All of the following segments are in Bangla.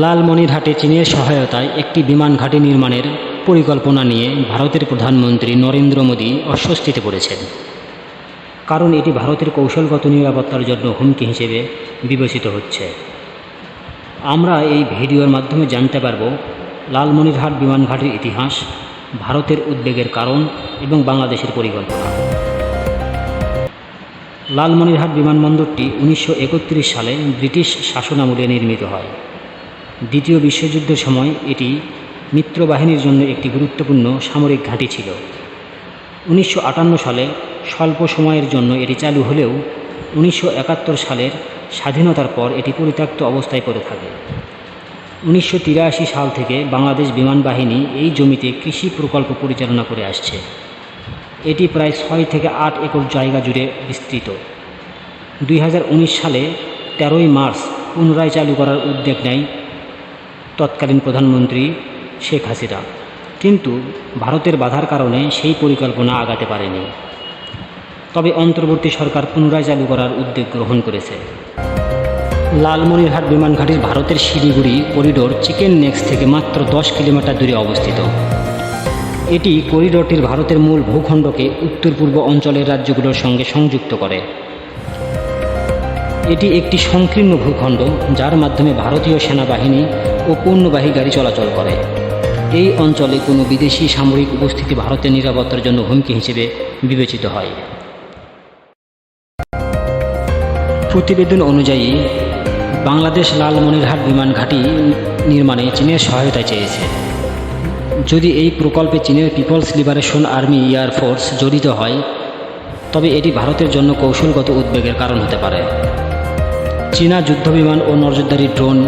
লালমনিরহাটে চীনের সহায়তায় একটি বিমান ঘাঁটি নির্মাণের পরিকল্পনা নিয়ে ভারতের প্রধানমন্ত্রী নরেন্দ্র মোদী অস্বস্তিতে পড়েছেন, কারণ এটি ভারতের কৌশলগত নিরাপত্তার জন্য হুমকি হিসেবে বিবেচিত হচ্ছে। আমরা এই ভিডিওর মাধ্যমে জানতে পারব লালমনিরহাট বিমান ঘাঁটির ইতিহাস, ভারতের উদ্বেগের কারণ এবং বাংলাদেশের পরিকল্পনা। লালমনিরহাট বিমানবন্দরটি 1931 সালে ব্রিটিশ শাসনামলে নির্মিত হয়। দ্বিতীয় বিশ্বযুদ্ধের সময় এটি মিত্রবাহিনীর জন্য একটি গুরুত্বপূর্ণ সামরিক ঘাঁটি ছিল। 1958 সালে স্বল্প সময়ের জন্য এটি চালু হলেও 1971 সালের স্বাধীনতার পর এটি পরিত্যক্ত অবস্থায় পড়ে থাকে। 1983 সাল থেকে বাংলাদেশ বিমান বাহিনী এই জমিতে কৃষি প্রকল্প পরিচালনা করে আসছে। এটি প্রায় 6 থেকে 8 একর জায়গা জুড়ে বিস্তৃত। 2019 সালে 13 মার্চ পুনরায় চালু করার উদ্যোগ নেয় তৎকালীন প্রধানমন্ত্রী শেখ হাসিনা, কিন্তু ভারতের বাধার কারণে সেই পরিকল্পনা আগাতে পারেনি। তবে অন্তর্বর্তী সরকার পুনরায় চালু করার উদ্যোগ গ্রহণ করেছে। লালমনিরহাট বিমান ঘাঁটির ভারতের শিলিগুড়ি করিডোর চিকেন নেক্স থেকে মাত্র 10 কিলোমিটার দূরে অবস্থিত। এটি করিডোরটির ভারতের মূল ভূখণ্ডকে উত্তর পূর্ব অঞ্চলের রাজ্যগুলোর সঙ্গে সংযুক্ত করে। এটি একটি সংকীর্ণ ভূখণ্ড যার মাধ্যমে ভারতীয় সেনাবাহিনী ও পণ্যবাহী গাড়ি চলাচল করে। এই অঞ্চলে কোনো বিদেশি সামরিক উপস্থিতি ভারতের নিরাপত্তার জন্য হুমকি হিসেবে বিবেচিত হয়। প্রতিবেদন অনুযায়ী বাংলাদেশ লালমনিরহাট বিমান ঘাঁটি নির্মাণে চীনের সহায়তা চেয়েছে। যদি এই প্রকল্পে চীনের People's Liberation Army Air Force জড়িত হয়, তবে এটি ভারতের জন্য কৌশলগত উদ্বেগের কারণ হতে পারে। চীনা যুদ্ধবিমান ও নজরদারি ড্রোন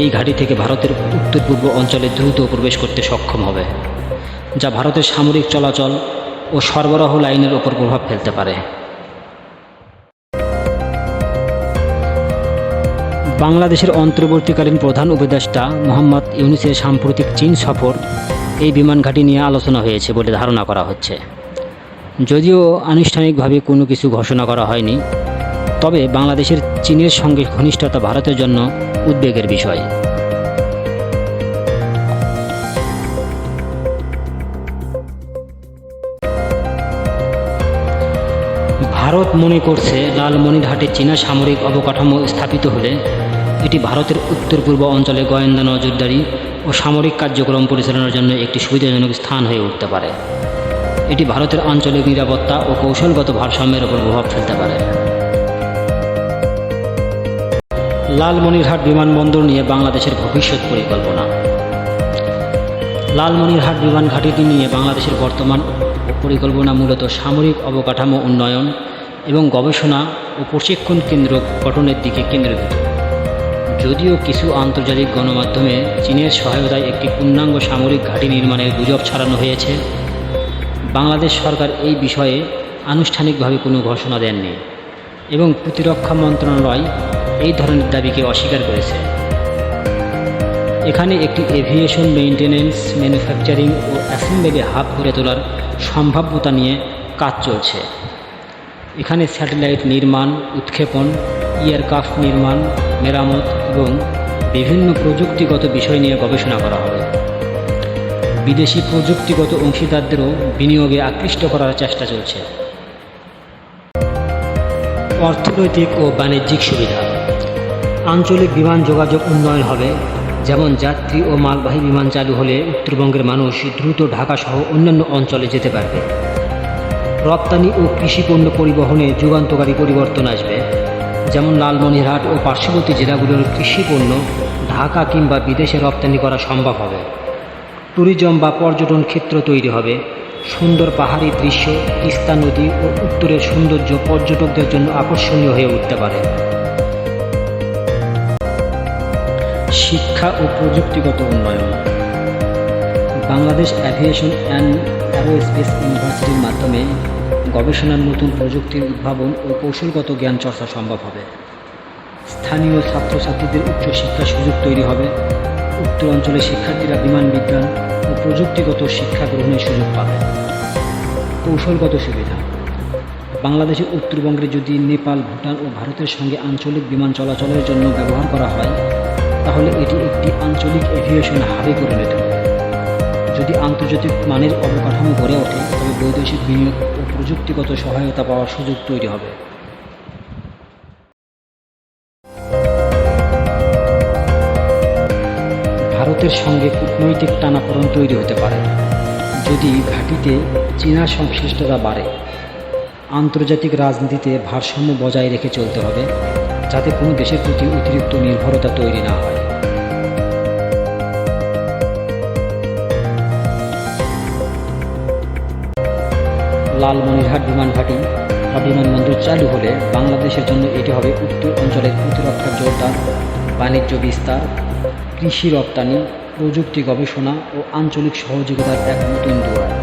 এই ঘাঁটি থেকে ভারতের উত্তর পূর্ব অঞ্চলে দ্রুত প্রবেশ করতে সক্ষম হবে, যা ভারতের সামরিক চলাচল ও সরবরাহ লাইনের ওপর প্রভাব ফেলতে পারে। বাংলাদেশের অন্তর্বর্তীকালীন প্রধান উপদেষ্টা মোহাম্মদ ইউনূসের সাম্প্রতিক চীন সফর এই বিমান ঘাঁটি নিয়ে আলোচনা হয়েছে বলে ধারণা করা হচ্ছে। যদিও আনুষ্ঠানিকভাবে কোনো কিছু ঘোষণা করা হয়নি, তবে বাংলাদেশের চীনের সঙ্গে ঘনিষ্ঠতা ভারতের জন্য উদ্বেগের বিষয়। ভারত মনে করছে লালমনিরহাটে চীনা সামরিক অবকাঠামো স্থাপিত হলে এটি ভারতের উত্তর পূর্ব অঞ্চলে গোয়েন্দা নজরদারি ও সামরিক কার্যক্রম পরিচালনার জন্য একটি সুবিধাজনক স্থান হয়ে উঠতে পারে। এটি ভারতের আঞ্চলিক নিরাপত্তা ও কৌশলগত ভারসাম্যের উপর প্রভাব ফেলতে পারে। লালমনিরহাট বিমানবন্দর নিয়ে বাংলাদেশের ভবিষ্যৎ পরিকল্পনা। লালমনিরহাট বিমান ঘাঁটিটি নিয়ে বাংলাদেশের বর্তমান পরিকল্পনা মূলত সামরিক অবকাঠামো উন্নয়ন এবং গবেষণা ও প্রশিক্ষণ কেন্দ্র গঠনের দিকে কেন্দ্রীভূত। যদিও কিছু আন্তর্জাতিক গণমাধ্যমে চীনের সহায়তায় একটি পূর্ণাঙ্গ সামরিক ঘাঁটি নির্মাণের গুজব ছড়ানো হয়েছে, বাংলাদেশ সরকার এই বিষয়ে আনুষ্ঠানিকভাবে কোনো ঘোষণা দেননি এবং প্রতিরক্ষা মন্ত্রণালয় এই ধরনের দাবিকে অস্বীকার করেছে। এখানে একটি এভিয়েশন মেইনটেন্যান্স, ম্যানুফ্যাকচারিং ও অ্যাসেম্বলি হাব গড়ে তোলার সম্ভাব্যতা নিয়ে কাজ চলছে। এখানে স্যাটেলাইট নির্মাণ, উৎক্ষেপণ, এয়ারক্রাফট নির্মাণ, মেরামত এবং বিভিন্ন প্রযুক্তিগত বিষয় নিয়ে গবেষণা করা হবে। বিদেশি প্রযুক্তিগত অংশীদারদেরও বিনিয়োগে আকৃষ্ট করার চেষ্টা চলছে। অর্থনৈতিক ও বাণিজ্যিক সুবিধা। আঞ্চলিক বিমান যোগাযোগ উন্নয়ন হবে, যেমন যাত্রী ও মালবাহী বিমান চালু হলে উত্তরবঙ্গের মানুষ দ্রুত ঢাকাসহ অন্যান্য অঞ্চলে যেতে পারবে। রপ্তানি ও কৃষিপণ্য পরিবহনে যুগান্তকারী পরিবর্তন আসবে, যেমন লালমনিরহাট ও পার্শ্ববর্তী জেলাগুলোর কৃষিপণ্য ঢাকা কিংবা বিদেশে রপ্তানি করা সম্ভব হবে। ট্যুরিজম বা পর্যটন ক্ষেত্র তৈরি হবে। সুন্দর পাহাড়ি দৃশ্য, তিস্তা নদী ও উত্তরের সৌন্দর্য পর্যটকদের জন্য আকর্ষণীয় হয়ে উঠতে পারে। শিক্ষা ও প্রযুক্তিগত উন্নয়ন। বাংলাদেশ অ্যাভিয়েশন অ্যান্ড অ্যারোস্পেস ইউনিভার্সিটির মাধ্যমে গবেষণার নতুন প্রযুক্তির উদ্ভাবন ও কৌশলগত জ্ঞান চর্চা সম্ভব হবে। স্থানীয় ছাত্রছাত্রীদের উচ্চশিক্ষার সুযোগ তৈরি হবে। উত্তর অঞ্চলের শিক্ষার্থীরা বিমান বিজ্ঞান ও প্রযুক্তিগত শিক্ষা গ্রহণের সুযোগ পাবে। কৌশলগত সুবিধা। বাংলাদেশের উত্তরবঙ্গের যদি নেপাল, ভুটান ও ভারতের সঙ্গে আঞ্চলিক বিমান চলাচলের জন্য ব্যবহার করা হয়, তাহলে এটি একটি আঞ্চলিক এভিয়েশন হাবে পরিণত হবে। যদি আন্তর্জাতিক মানের অবকাঠামো গড়ে ওঠে, তবে বৈদেশিক বিনিয়োগ ও প্রযুক্তিগত সহায়তা পাওয়ার সুযোগ তৈরি হবে। ভারতের সঙ্গে কূটনৈতিক টানাপোড়েন তৈরি হতে পারে যদি ঘাঁটিতে চীনা সংশ্লিষ্টতা বাড়ে। আন্তর্জাতিক রাজনীতিতে ভারসাম্য বজায় রেখে চলতে হবে, যাতে কোনো দেশের প্রতি অতিরিক্ত নির্ভরতা তৈরি না হয়। লালমনিরহাট বিমান ঘাঁটি বা বিমানবন্দর চালু হলে বাংলাদেশের জন্য এটি হবে উত্তর অঞ্চলের প্রতিরক্ষা জোরদার, বাণিজ্য বিস্তার, কৃষি রপ্তানি, প্রযুক্তি গবেষণা ও আঞ্চলিক সহযোগিতার এক নতুন দুয়ার।